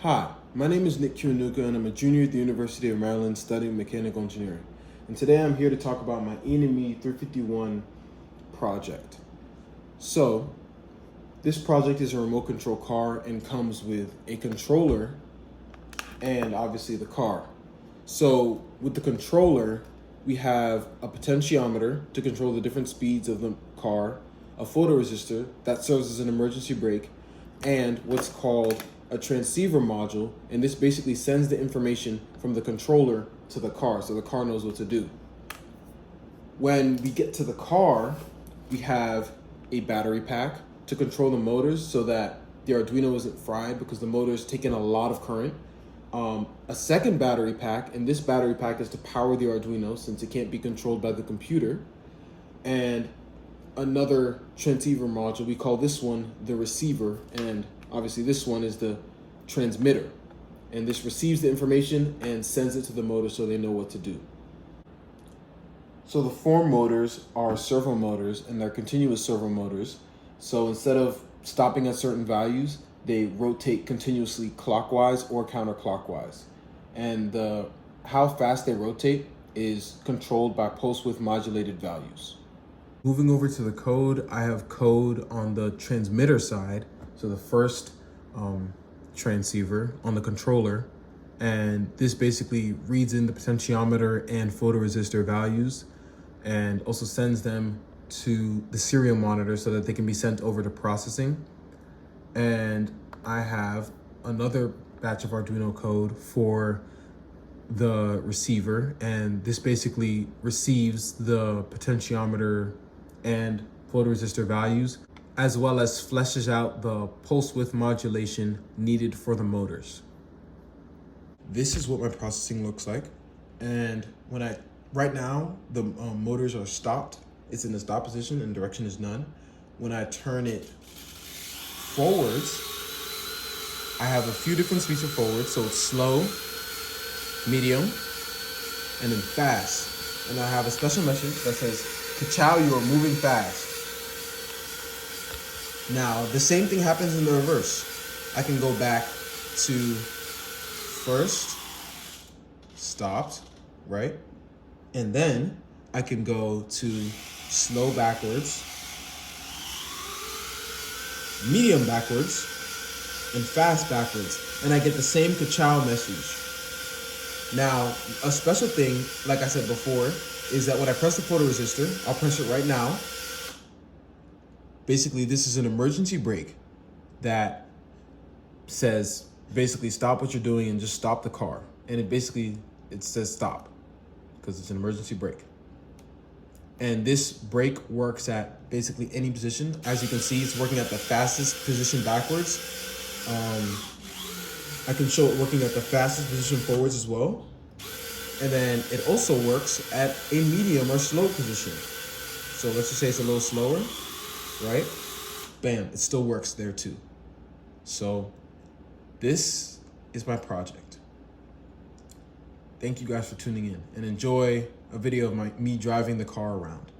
Hi, my name is Nick Kiwanuka and I'm a junior at the University of Maryland studying mechanical engineering. And today I'm here to talk about my ENME351 project. So, this project is a remote control car and comes with a controller and obviously the car. So, with the controller, we have a potentiometer to control the different speeds of the car, a photoresistor that serves as an emergency brake, and what's called a transceiver module, and this basically sends the information from the controller to the car so the car knows what to do. When we get to the car, we have a battery pack to control the motors so that the Arduino isn't fried because the motor is taking a lot of current. A second battery pack, and this battery pack is to power the Arduino since it can't be controlled by the computer. And another transceiver module, we call this one the receiver, and obviously this one is the transmitter. And this receives the information and sends it to the motor so they know what to do. So the form motors are servo motors, and they're continuous servo motors. So instead of stopping at certain values, they rotate continuously clockwise or counterclockwise. And how fast they rotate is controlled by pulse width modulated values. Moving over to the code, I have code on the transmitter side. So the first transceiver on the controller, and this basically reads in the potentiometer and photoresistor values and also sends them to the serial monitor so that they can be sent over to processing. And I have another batch of Arduino code for the receiver, and this basically receives the potentiometer and photoresistor values, as well as fleshes out the pulse width modulation needed for the motors. This is what my processing looks like. And right now, the motors are stopped. It's in the stop position and direction is none. When I turn it forwards, I have a few different speeds of forwards. So it's slow, medium, and then fast. And I have a special message that says, "Ka-chow, you are moving fast." Now, the same thing happens in the reverse. I can go back to first, stopped, right? And then I can go to slow backwards, medium backwards, and fast backwards. And I get the same ka-chow message. Now, a special thing, like I said before, is that when I press the photoresistor, I'll press it right now. Basically, this is an emergency brake that says, basically, stop what you're doing and just stop the car. And it says stop because it's an emergency brake. And this brake works at basically any position. As you can see, it's working at the fastest position backwards. I can show it working at the fastest position forwards as well. And then it also works at a medium or slow position. So let's just say it's a little slower, right? Bam, it still works there too. So this is my project. Thank you guys for tuning in, and enjoy a video of me driving the car around.